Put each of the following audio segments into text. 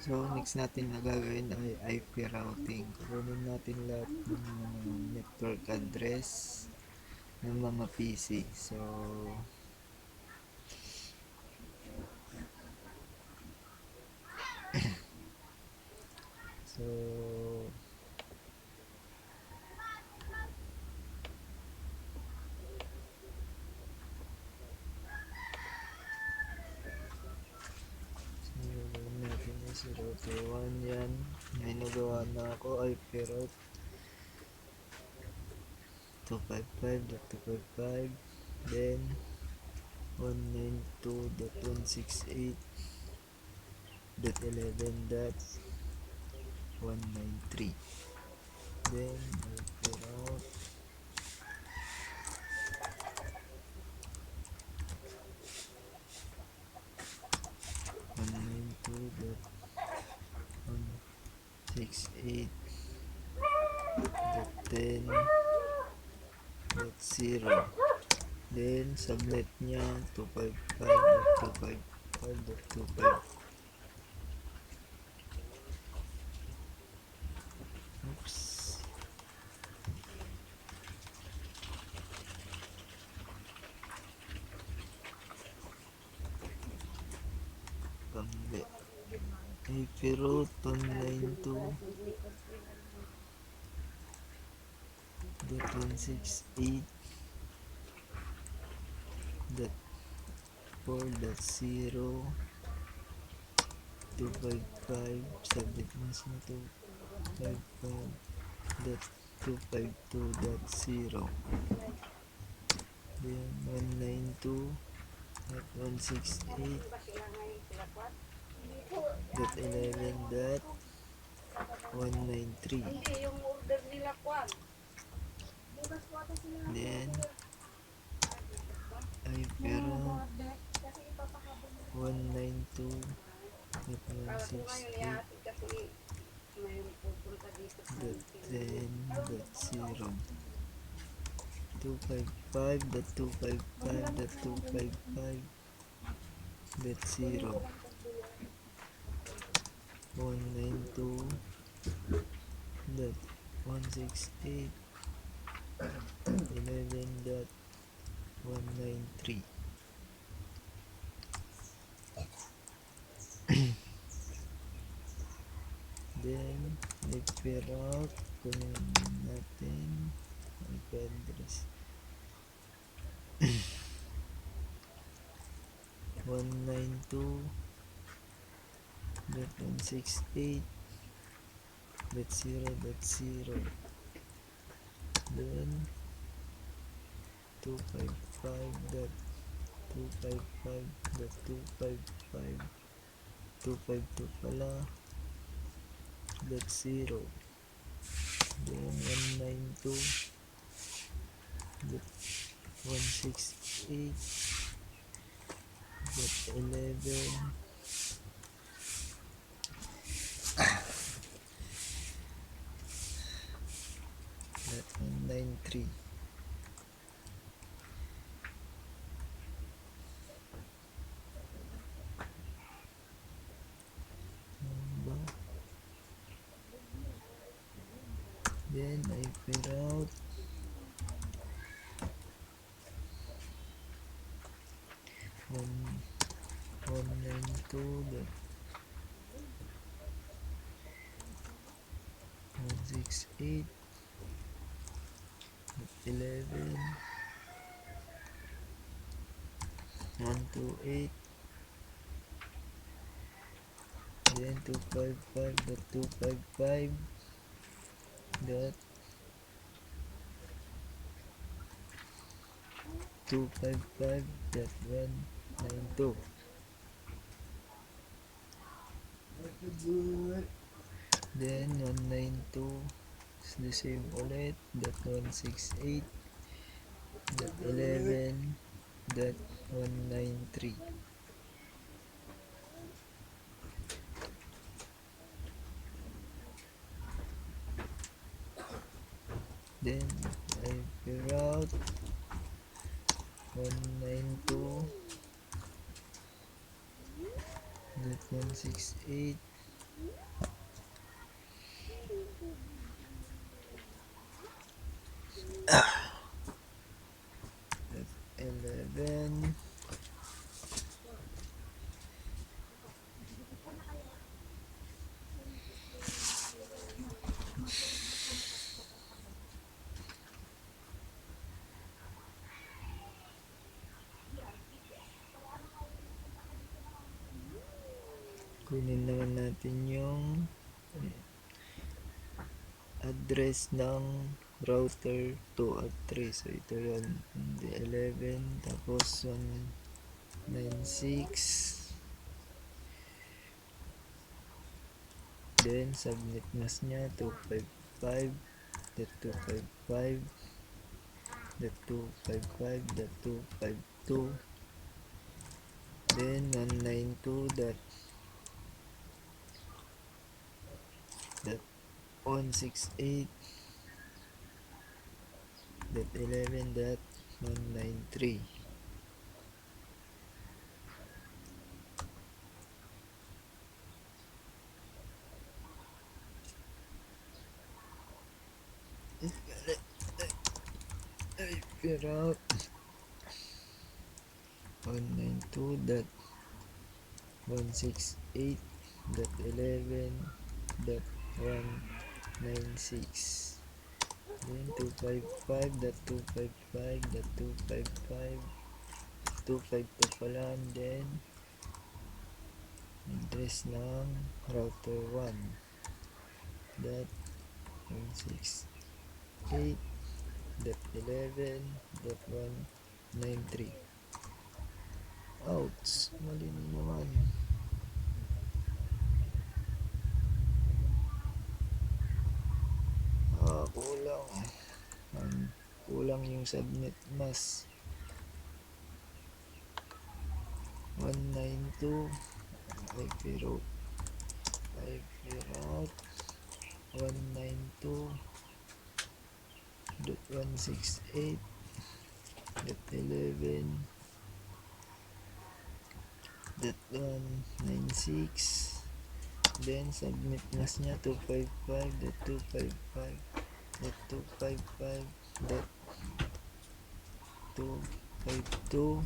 So, next natin na gagawin ay IP routing. Kunin natin lahat ng mga network address ng mga PC. So gawin natin yung 021 yan. May nagawa na ako IP route 255.255, then 192.168.11.193, then IP route 192.168.10.0, then subnet niya 255.255.255. Oops. Kambi. IP route 192.168.4.0 255, subnet mas na 255.252.0, then 192.168.11.193, then IP route 192.168.10.0 255.255.255.0 192.168.11.193. Then IP route kunin natin IP address 192.168.0.0, then 255.255.255.252 pala .0, then 192.168.11.193. Then IP route 192.168.11.128, then 255.255.255.192, then 192 is the same ulit .168.11.193, then IP route 192 168 11 kunin naman natin yung address ng router 2 at 3. So ito yun, 11 tapos 196, then subnet mask nya 255.255.255.252, then 192.168.11.193. Figure out 192.168.11.196, then 255.255.255.252 pala, then address ng router 1.168.11.193. Ouch, mali na naman. Kulang yung subnet mask. 192 IP route 192.168.11.196, then subnet mask nya 255.255.255.252,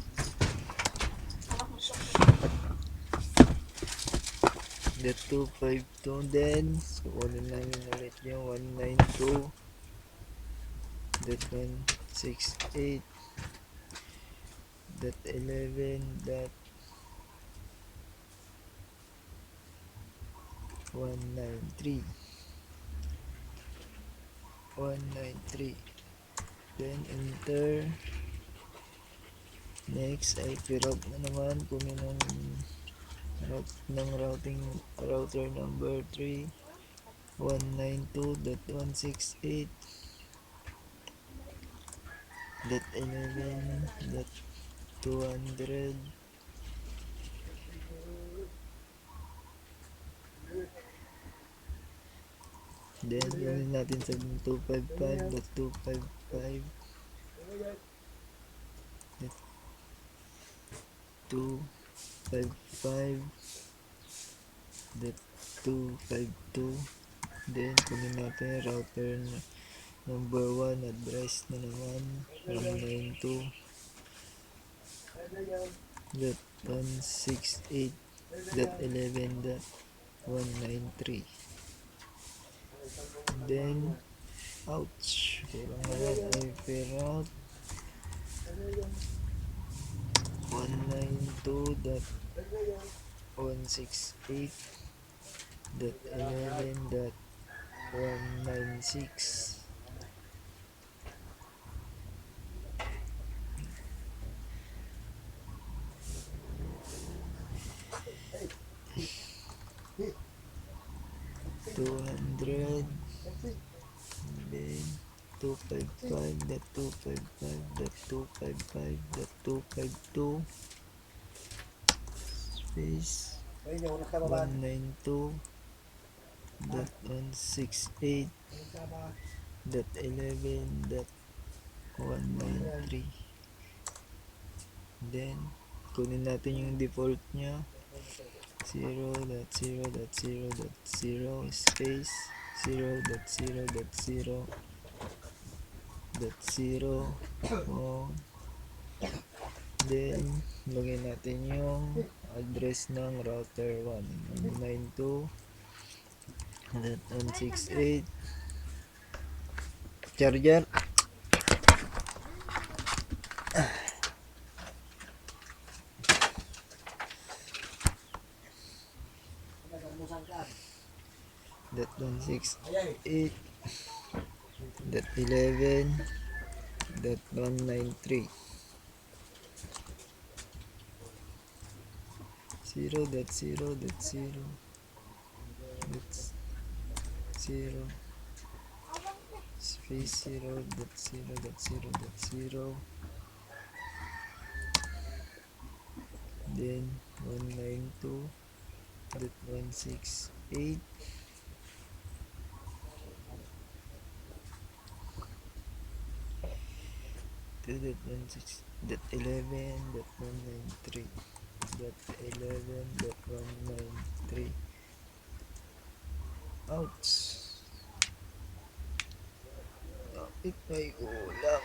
the 252, then kukunin namin ulit yung 192.168.11.193, then enter. Next IP route na naman, kunin ng router number 3, 192.168.11.200, then kunin natin sa 255.255.252, then kunin natin router number 1, address na naman 192.168.11.193, then ouch, kulang naman IP route 192.168.11.196, $200, then 255.255.255.252 space 192.168.11.193, then kunin natin yung default nya 0.0.0.0 space 0.0.0.0 oh. Then lagyan natin yung address ng router 192.168 charger. Dot 168 dot 11 dot 193 0.0.0 0 space 0.0.0.0 then 192.168 2.16.11.193 .11.193 ouch kapit may ulam.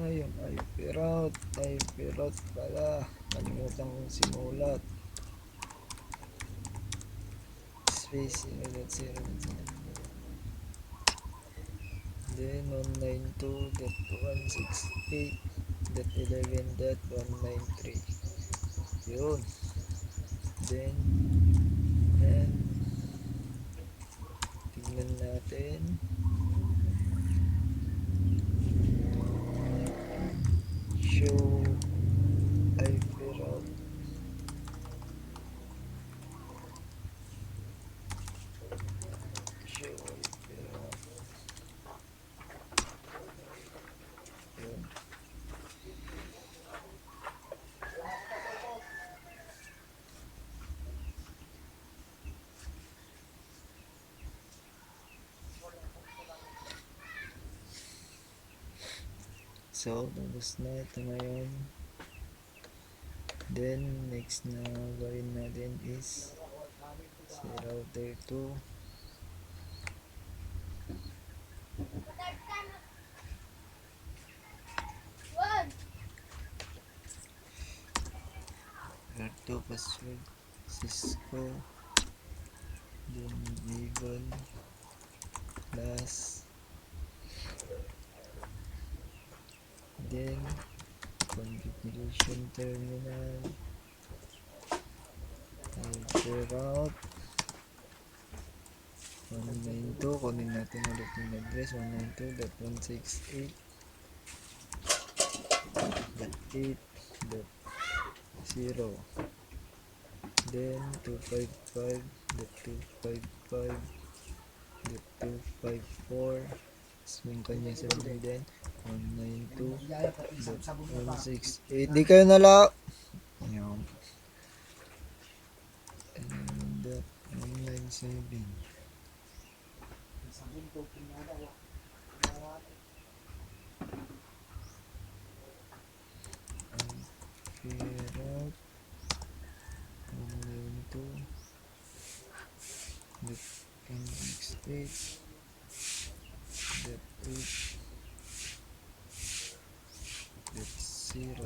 Yung IP route pala kalimutan kong simulat space 0.0.0 then 192.168.11.193 yun then and tignan natin show IP route show IP route yun. So tapos na ito na yun. Then next na gawin natin is si router 2 router 2 password Cisco then Avon plus then configuration terminal IP route 192 kunin natin ulit yung address 192.168.8.0 then 255.255.254 yung kanya sabihin din 192.168 di kayo nala yung 197 route 192.168.8.0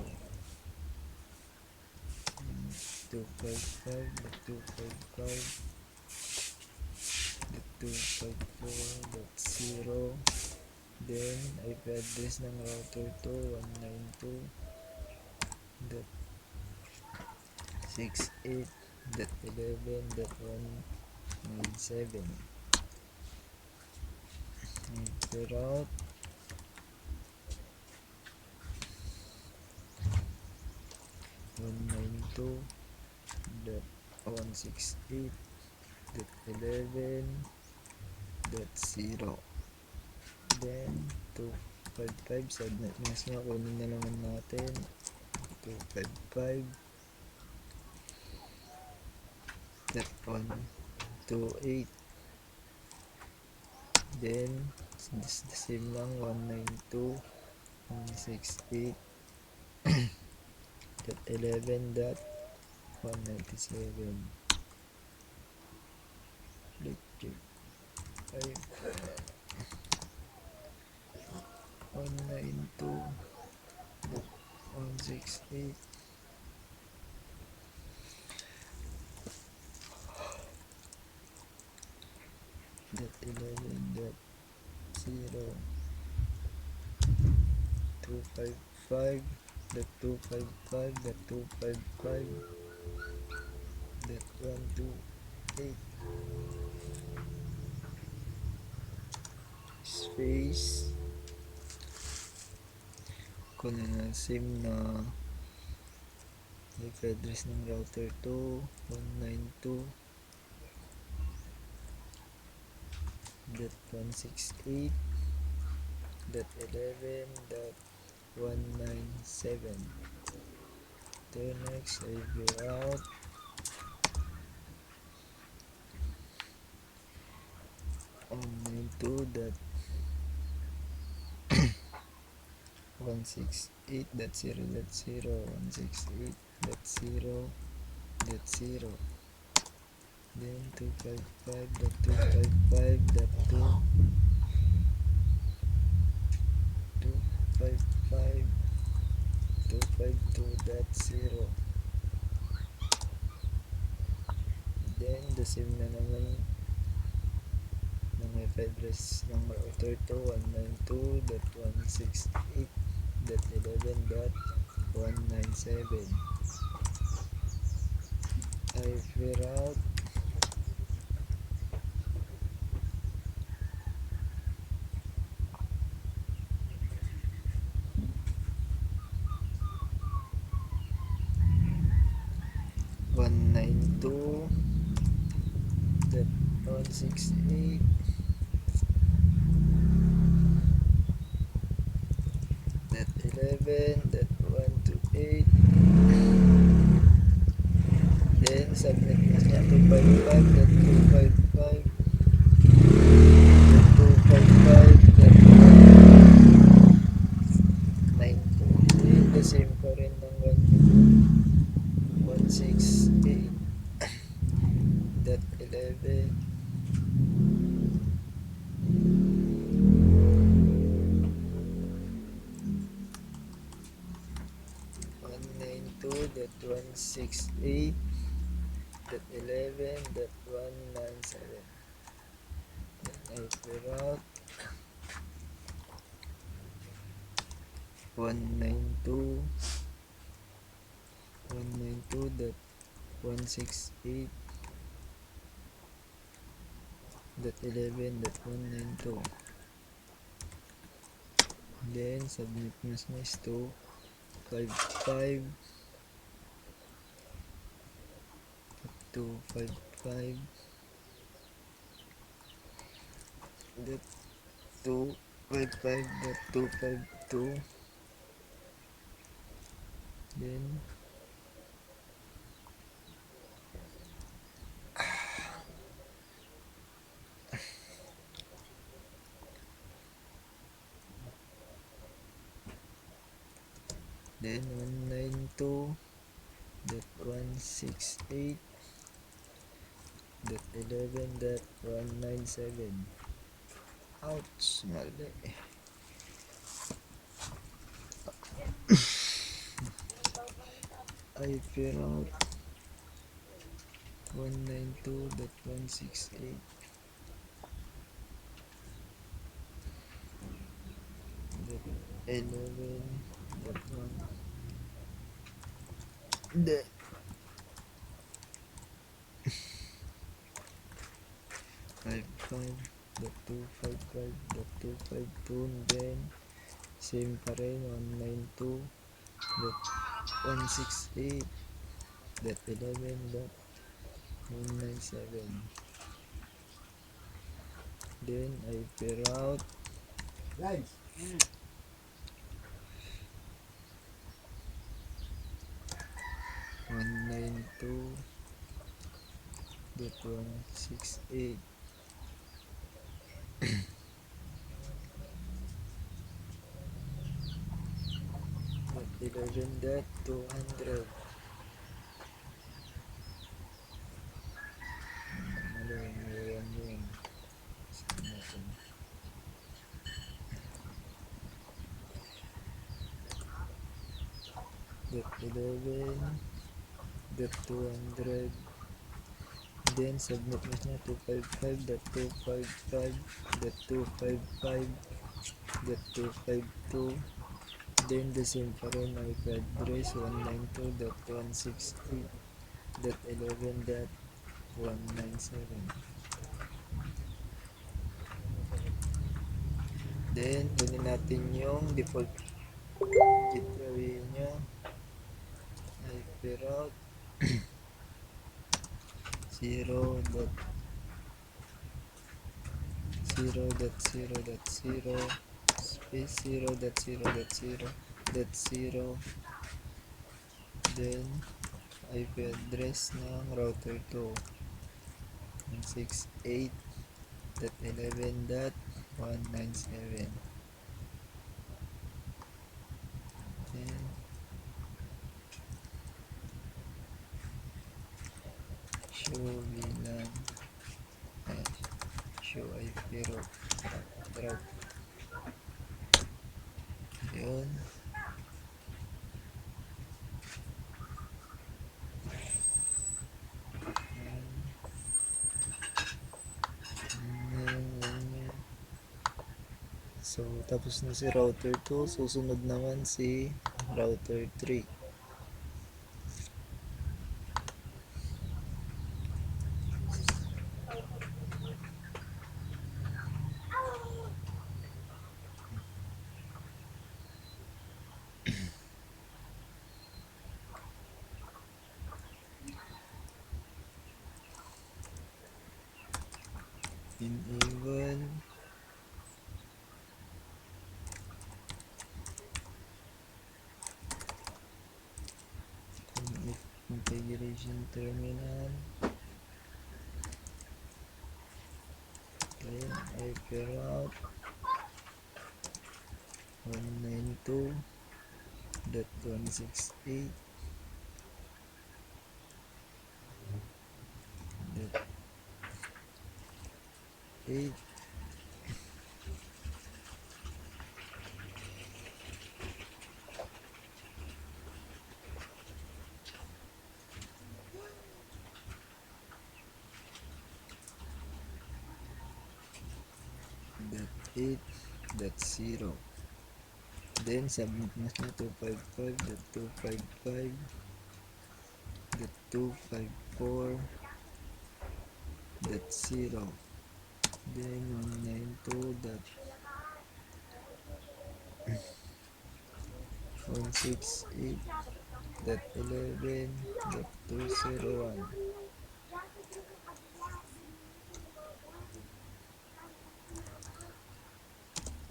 255.255.254.0 then IP address ng router to 192.168.11.197 IP route 192.168.11.0 then 255 subnet mask nga kunin na naman natin 255.128 then This the same lang, 192.168.11.197. Electric ay 192.168.11.0 255 dot 255 dot 255 dot 128 space kung na same na IP address ng router to 192.168.11.197. Then next IP route 192.168.0.0 then 255.255.255.252.0 then the same na naman ng IP address ng router to 192.168.11.197 IP route 192.168.11.128 then subnet na siya 255.255.255.192 then the same pa rin ng 168.11 192.168.11.197 then IP route 192.168.11.192 then subnet mas is 255 255 dot 255.252 then 192.168.11.197 ouch mali IP route 192.168.11.1 then 55.255.252 then same pa rin 192.168.11.197 then IP route 192.168 11.200. Mali, mayroon yun. Saan natin? .11.200. Then submit mo siya 255.255.255.252. Then the same pa rin IP address 192.168.11.197. Then kunin natin yung default gateway nyo, IP route 0.0.0.0 space 0.0.0.0. Then IP address ng router 2 168.11.197. Then show VLAN, show IP route, yun. So tapos na si router 2, susunod naman si router 3. Enable configuration terminal, then IP route 192.168.8. .8.0. Then submit mo siya 255.255.254.0. Then 192.168.11.201.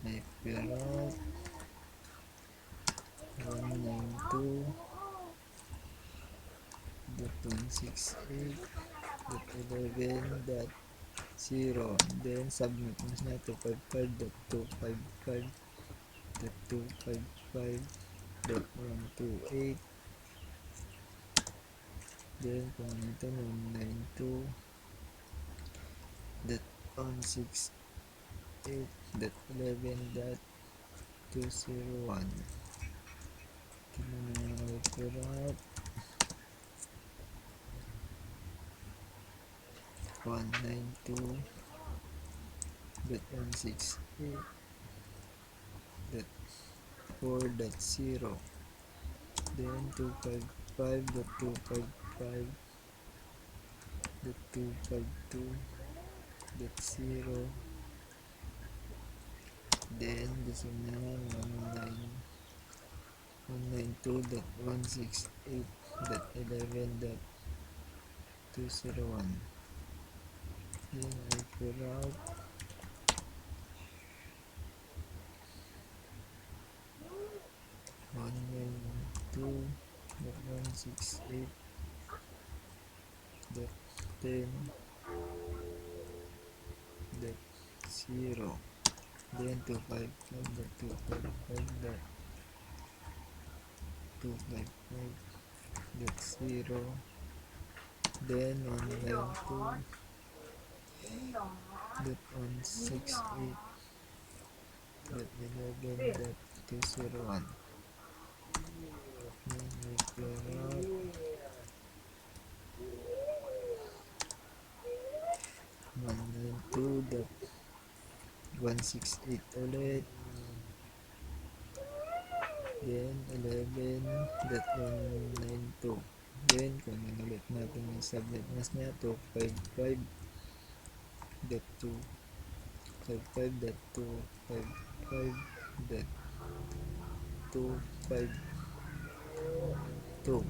IP route 192.168.11.0. Then submit mo siya 255.255.255.128. Then kung ito 192.168.11.201. Tignan mo yung IP route 192.168.4.0. Then 255.255.252.0. Then gusto naman 192.168.11.201. Then IP route 192.168.10.0. Then 255.255.254.0. 255.0, then 192.168.11.201. Then we pair out 192.168 ulit, then 11.192. Then kunin ulit natin yung subnet mask niya, 255.255.252.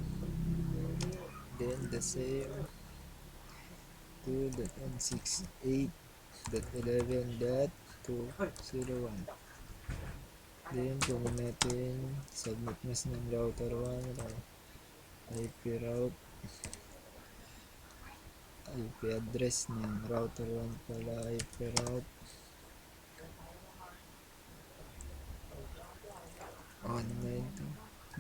Then the same 2.168.11.201. Then kunin natin subnet mask ng router 1, IP route, IP address ng router 1 pala, IP route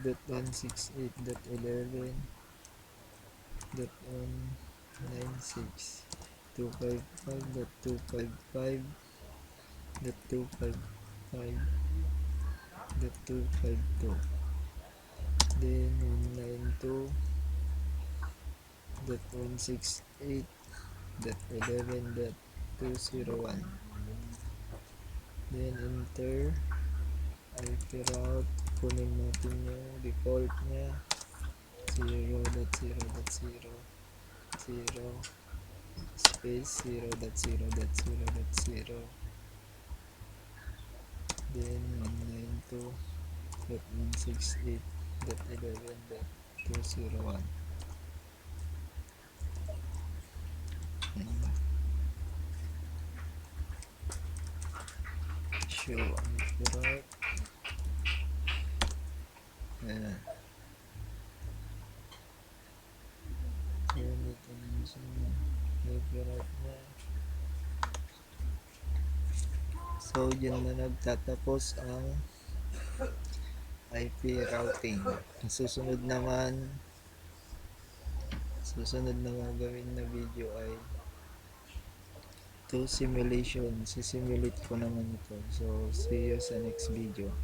192.168.11.196 255.255.255.252. Then 192.168.11.201. Then enter IP route, kunin natin yung default nya 0.0.0 space 0.0.0.0. Then 192.168.11.201. Show IP route. Ayan. Ayan, ito naman sa IP route niya. So, dyan na nagtatapos ang IP routing. Susunod naman gagawin na video ay to simulation. Sisimulate ko naman ito. So, see you sa next video.